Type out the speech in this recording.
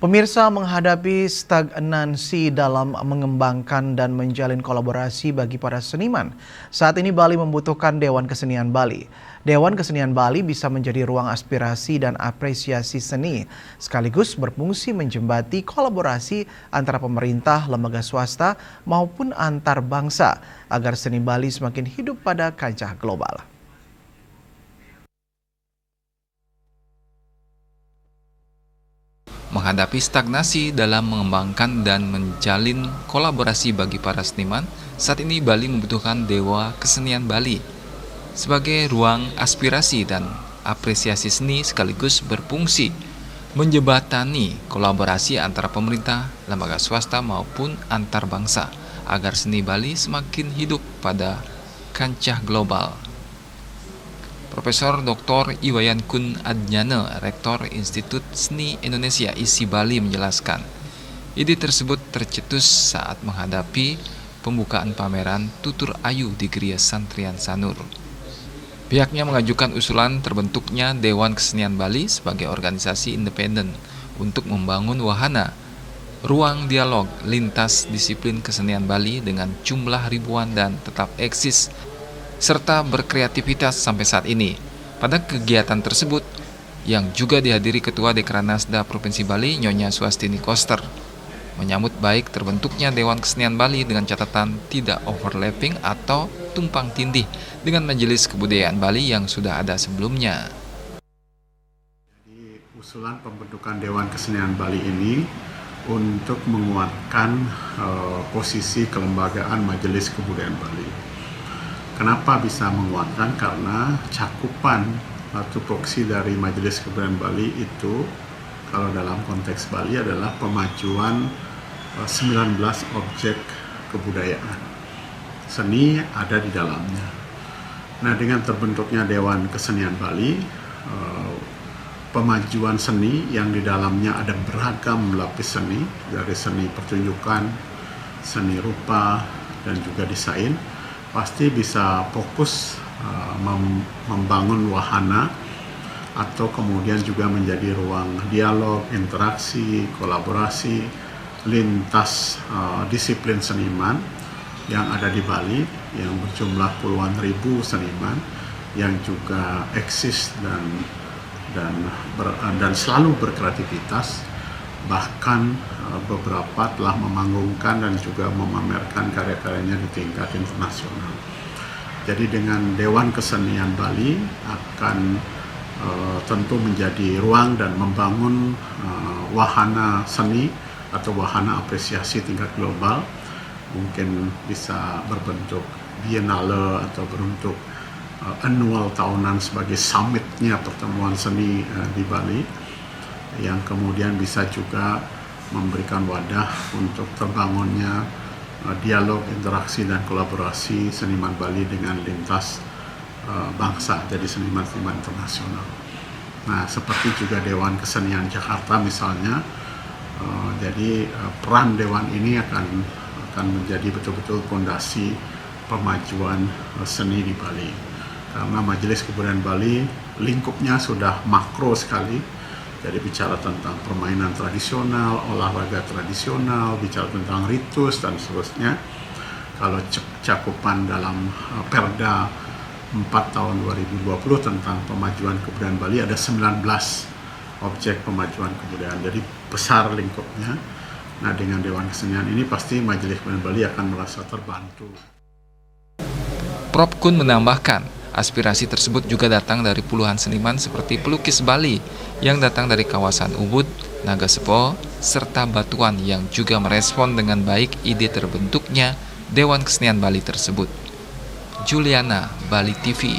Pemirsa, menghadapi stagnansi dalam mengembangkan dan menjalin kolaborasi bagi para seniman, saat ini Bali membutuhkan Dewan Kesenian Bali. Dewan Kesenian Bali bisa menjadi ruang aspirasi dan apresiasi seni, sekaligus berfungsi menjembati kolaborasi antara pemerintah, lembaga swasta, maupun antar bangsa, agar seni Bali semakin hidup pada kancah global. Menghadapi stagnasi dalam mengembangkan dan menjalin kolaborasi bagi para seniman, saat ini Bali membutuhkan Dewa Kesenian Bali sebagai ruang aspirasi dan apresiasi seni, sekaligus berfungsi menjembatani kolaborasi antara pemerintah, lembaga swasta maupun antar bangsa, agar seni Bali semakin hidup pada kancah global. Profesor Dr. Iwayan Kun Adnyana, Rektor Institut Seni Indonesia ISI Bali menjelaskan, ide tersebut tercetus saat menghadapi pembukaan pameran Tutur Ayu di Gria Santrian Sanur. Pihaknya mengajukan usulan terbentuknya Dewan Kesenian Bali sebagai organisasi independen untuk membangun wahana ruang dialog lintas disiplin kesenian Bali dengan jumlah ribuan dan tetap eksis serta berkreativitas sampai saat ini. Pada kegiatan tersebut, yang juga dihadiri Ketua Dekranasda Provinsi Bali, Nyonya Swastini Koster, menyambut baik terbentuknya Dewan Kesenian Bali dengan catatan tidak overlapping atau tumpang tindih dengan Majelis Kebudayaan Bali yang sudah ada sebelumnya. Jadi, usulan pembentukan Dewan Kesenian Bali ini untuk menguatkan posisi kelembagaan Majelis Kebudayaan Bali. Kenapa bisa menguatkan? Karena cakupan tupoksi dari Majelis Kebudayaan Bali itu, kalau dalam konteks Bali, adalah pemajuan 19 objek kebudayaan. Seni ada di dalamnya. Nah, dengan terbentuknya Dewan Kesenian Bali, pemajuan seni yang di dalamnya ada beragam lapis seni, dari seni pertunjukan, seni rupa, dan juga desain, pasti bisa fokus membangun wahana atau kemudian juga menjadi ruang dialog, interaksi, kolaborasi lintas disiplin seniman yang ada di Bali, yang berjumlah puluhan ribu seniman yang juga eksis dan selalu berkreativitas, bahkan beberapa telah memanggungkan dan juga memamerkan karya-karyanya di tingkat internasional. Jadi dengan Dewan Kesenian Bali akan tentu menjadi ruang dan membangun wahana seni atau wahana apresiasi tingkat global, mungkin bisa berbentuk biennale atau berbentuk annual tahunan sebagai summitnya pertemuan seni di Bali, yang kemudian bisa juga memberikan wadah untuk terbangunnya dialog, interaksi, dan kolaborasi seniman Bali dengan lintas bangsa, jadi seniman-seniman internasional. Nah, seperti juga Dewan Kesenian Jakarta misalnya, jadi peran Dewan ini akan menjadi betul-betul fondasi pemajuan seni di Bali. Karena Majelis Kebudayaan Bali lingkupnya sudah makro sekali. Jadi bicara tentang permainan tradisional, olahraga tradisional, bicara tentang ritus dan seterusnya. Kalau cakupan dalam Perda 4 tahun 2020 tentang pemajuan kebudayaan Bali ada 19 objek pemajuan kebudayaan. Jadi besar lingkupnya. Nah, dengan Dewan Kesenian ini pasti Majelis Kebudayaan Bali akan merasa terbantu. Prof. Kun menambahkan, aspirasi tersebut juga datang dari puluhan seniman seperti pelukis Bali yang datang dari kawasan Ubud, Nagasepo, serta Batuan yang juga merespon dengan baik ide terbentuknya Dewan Kesenian Bali tersebut. Juliana, Bali TV.